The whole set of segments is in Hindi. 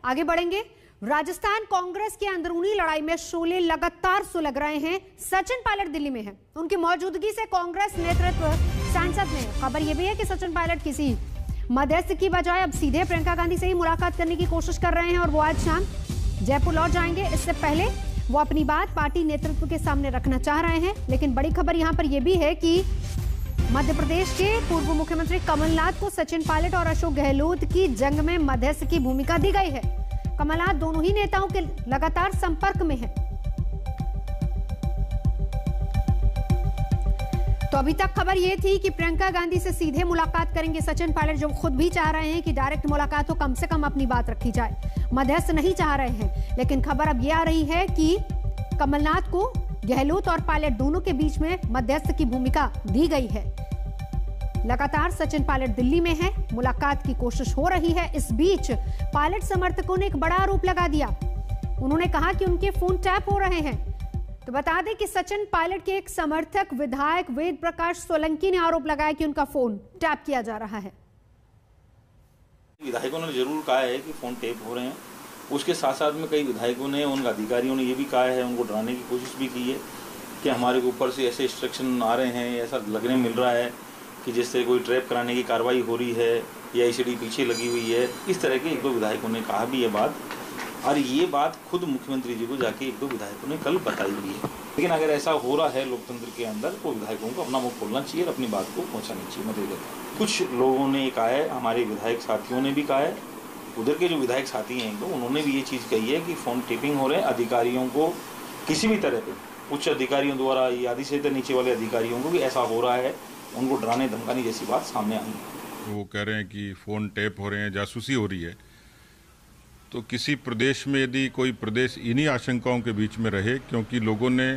आगे बढ़ेंगे। राजस्थान कांग्रेस की अंदरूनी लड़ाई में शोले लगातार सुलग रहे हैं। सचिन पायलट दिल्ली में हैं। उनकी मौजूदगी से कांग्रेस नेतृत्व सांसद में खबर यह भी है कि सचिन पायलट किसी मध्यस्थ की बजाय अब सीधे प्रियंका गांधी से ही मुलाकात करने की कोशिश कर रहे हैं और वो आज शाम जयपुर लौट जाएंगे। इससे पहले वो अपनी बात पार्टी नेतृत्व के सामने रखना चाह रहे हैं। लेकिन बड़ी खबर यहां पर यह भी है कि मध्य प्रदेश के पूर्व मुख्यमंत्री कमलनाथ को सचिन पायलट और अशोक गहलोत की जंग में मध्यस्थ की भूमिका दी गई है। कमलनाथ दोनों ही नेताओं के लगातार संपर्क में हैं। तो अभी तक खबर यह थी कि प्रियंका गांधी से सीधे मुलाकात करेंगे सचिन पायलट, जो खुद भी चाह रहे हैं कि डायरेक्ट मुलाकात हो, कम से कम अपनी बात रखी जाए, मध्यस्थ नहीं चाह रहे हैं। लेकिन खबर अब यह आ रही है कि कमलनाथ को गहलोत और पायलट दोनों के बीच में मध्यस्थ की भूमिका दी गई है। लगातार सचिन पायलट दिल्ली में हैं, मुलाकात की कोशिश हो रही है। इस बीच पायलट समर्थकों ने एक बड़ा आरोप लगा दिया। उन्होंने कहा कि उनके फोन टैप हो रहे हैं। तो बता दें कि सचिन पायलट के एक समर्थक विधायक वेद प्रकाश सोलंकी ने आरोप लगाया कि उनका फोन टैप किया जा रहा है। विधायकों ने जरूर कहा है कि फोन टैप हो रहे हैं। उसके साथ साथ में कई विधायकों ने, उन अधिकारियों ने ये भी कहा है, उनको डराने की कोशिश भी की है कि हमारे ऊपर से ऐसे इंस्ट्रक्शन आ रहे हैं, ऐसा लगने मिल रहा है कि जिससे कोई ट्रैप कराने की कार्रवाई हो रही है या ईसीडी पीछे लगी हुई है। इस तरह के एक दो विधायकों ने कहा भी ये बात, और ये बात खुद मुख्यमंत्री जी को जाके एक दो विधायकों ने कल बताई हुई है। लेकिन अगर ऐसा हो रहा है लोकतंत्र के अंदर तो विधायकों को अपना मुंह खोलना चाहिए और अपनी बात को पहुंचानी चाहिए। मैं देता हूँ कुछ लोगों ने कहा है, हमारे विधायक साथियों ने भी कहा है, उधर के जो विधायक साथी हैं तो उन्होंने भी ये चीज़ कही है कि फोन टेपिंग हो रहे हैं। अधिकारियों को किसी भी तरह पे उच्च अधिकारियों द्वारा या आदि से नीचे वाले अधिकारियों को भी ऐसा हो रहा है, उनको डराने धमकाने जैसी बात सामने आई है। वो कह रहे हैं कि फ़ोन टैप हो रहे हैं, जासूसी हो रही है। तो किसी प्रदेश में यदि कोई प्रदेश इन्हीं आशंकाओं के बीच में रहे, क्योंकि लोगों ने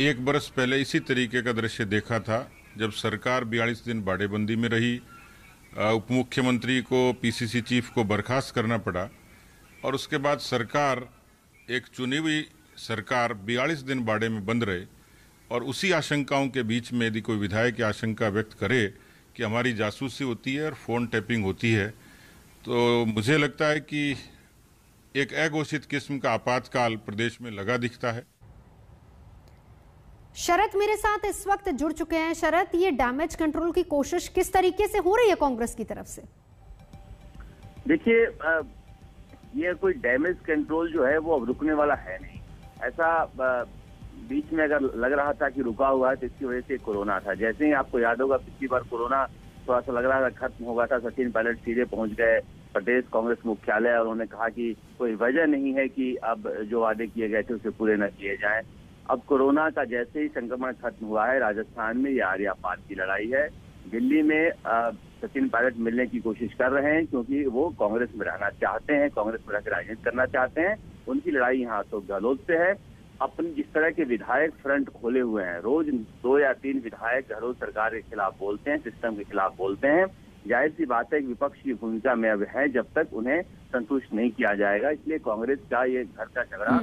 1 बरस पहले इसी तरीके का दृश्य देखा था जब सरकार 42 दिन बाड़ेबंदी में रही, उप मुख्यमंत्री को, पीसीसी चीफ को बर्खास्त करना पड़ा और उसके बाद सरकार, एक चुनी हुई सरकार 42 दिन बाड़े में बंद रहे। और उसी आशंकाओं के बीच में यदि कोई विधायक आशंका व्यक्त करे कि हमारी जासूसी होती है और फ़ोन टैपिंग होती है, तो मुझे लगता है कि एक अघोषित किस्म का आपातकाल प्रदेश में लगा दिखता है। शरद मेरे साथ इस वक्त जुड़ चुके हैं। शरद, ये डैमेज कंट्रोल की कोशिश किस तरीके से हो रही है कांग्रेस की तरफ से? देखिए, ये कोई डैमेज कंट्रोल जो है वो अब रुकने वाला है नहीं। ऐसा बीच में अगर लग रहा था कि रुका हुआ है तो इसकी वजह से कोरोना था। जैसे ही आपको याद होगा पिछली बार कोरोना थोड़ा सा लग रहा था खत्म होगा था, सचिन पायलट सीधे पहुंच गए प्रदेश कांग्रेस मुख्यालय और उन्होंने कहा कि कोई वजह नहीं है कि अब जो वादे किए गए थे उसे पूरे न किए जाएं। अब कोरोना का जैसे ही संक्रमण खत्म हुआ है, राजस्थान में ये आर्या पार की लड़ाई है। दिल्ली में सचिन पायलट मिलने की कोशिश कर रहे हैं क्योंकि वो कांग्रेस में रहना चाहते हैं, कांग्रेस में रहकर राजनीति करना चाहते हैं। उनकी लड़ाई यहाँ अशोक गहलोत से है। अपने जिस तरह के विधायक फ्रंट खोले हुए हैं, रोज 2 या 3 विधायक गहलोत सरकार के खिलाफ बोलते हैं, सिस्टम के खिलाफ बोलते हैं। जाहिर सी बात है कि विपक्ष की भूमिका में अब है जब तक उन्हें संतुष्ट नहीं किया जाएगा। इसलिए कांग्रेस का ये घर का झगड़ा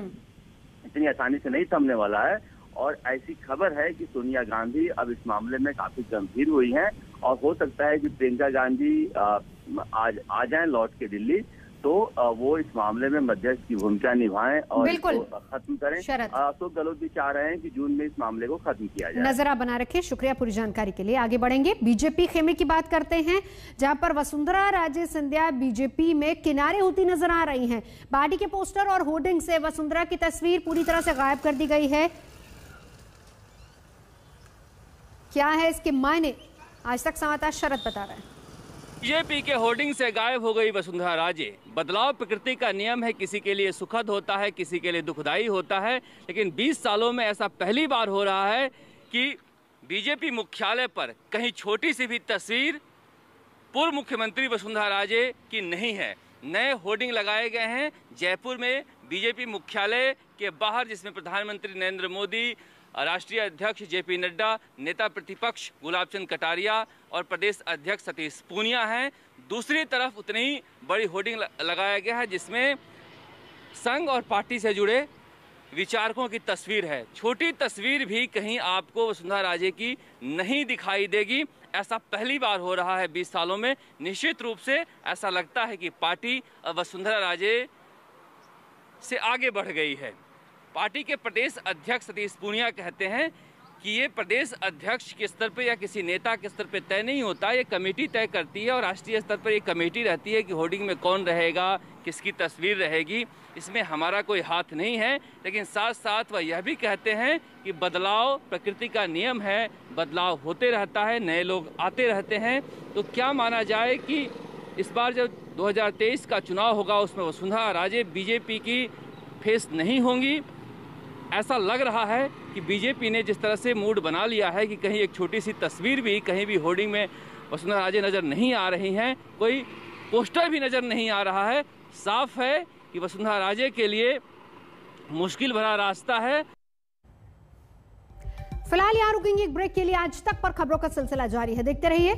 इतनी आसानी से नहीं थमने वाला है। और ऐसी खबर है कि सोनिया गांधी अब इस मामले में काफी गंभीर हुई हैं और हो सकता है कि प्रियंका गांधी आज आ जाएं लौट के दिल्ली, तो वो इस मामले में मध्यस्थ की भूमिका निभाएं और इसको खत्म करें। अशोक गहलोत भी चाह रहे हैं कि जून में इस मामले को खत्म किया जाए। नजर बना रखें। शुक्रिया पूरी जानकारी के लिए। आगे बढ़ेंगे, बीजेपी खेमे की बात करते हैं, जहां पर वसुंधरा राजे सिंधिया बीजेपी में किनारे होती नजर आ रही हैं। पार्टी के पोस्टर और होर्डिंग से वसुंधरा की तस्वीर पूरी तरह से गायब कर दी गई है। क्या है इसके मायने, आज तक संवाददाता शरद बता रहे हैं। बीजेपी के होर्डिंग से गायब हो गई वसुंधरा राजे। बदलाव प्रकृति का नियम है, किसी के लिए सुखद होता है, किसी के लिए दुखदायी होता है, लेकिन 20 सालों में ऐसा पहली बार हो रहा है कि बीजेपी मुख्यालय पर कहीं छोटी सी भी तस्वीर पूर्व मुख्यमंत्री वसुंधरा राजे की नहीं है। नए होर्डिंग लगाए गए हैं जयपुर में बीजेपी मुख्यालय के बाहर, जिसमें प्रधानमंत्री नरेंद्र मोदी, राष्ट्रीय अध्यक्ष जेपी नड्डा, नेता प्रतिपक्ष गुलाब चंद कटारिया और प्रदेश अध्यक्ष सतीश पूनिया हैं। दूसरी तरफ उतनी ही बड़ी होर्डिंग लगाया गया है जिसमें संघ और पार्टी से जुड़े विचारकों की तस्वीर है। छोटी तस्वीर भी कहीं आपको वसुंधरा राजे की नहीं दिखाई देगी। ऐसा पहली बार हो रहा है 20 सालों में। निश्चित रूप से ऐसा लगता है कि पार्टी वसुंधरा राजे से आगे बढ़ गई है। पार्टी के प्रदेश अध्यक्ष सतीश पूनिया कहते हैं कि ये प्रदेश अध्यक्ष के स्तर पे या किसी नेता के स्तर पे तय नहीं होता, ये कमेटी तय करती है और राष्ट्रीय स्तर पर ये कमेटी रहती है कि होर्डिंग में कौन रहेगा, किसकी तस्वीर रहेगी, इसमें हमारा कोई हाथ नहीं है। लेकिन साथ साथ वह यह भी कहते हैं कि बदलाव प्रकृति का नियम है, बदलाव होते रहता है, नए लोग आते रहते हैं। तो क्या माना जाए कि इस बार जब 2023 का चुनाव होगा उसमें वसुंधरा राजे बीजेपी की फेस नहीं होंगी। ऐसा लग रहा है कि बीजेपी ने जिस तरह से मूड बना लिया है कि कहीं एक छोटी सी तस्वीर भी कहीं भी होर्डिंग में वसुंधरा राजे नज़र नहीं आ रही हैं, कोई पोस्टर भी नज़र नहीं आ रहा है। साफ है कि वसुंधरा राजे के लिए मुश्किल भरा रास्ता है। फिलहाल यहाँ रुकेंगे एक ब्रेक के लिए। आज तक पर खबरों का सिलसिला जारी है, देखते रहिए।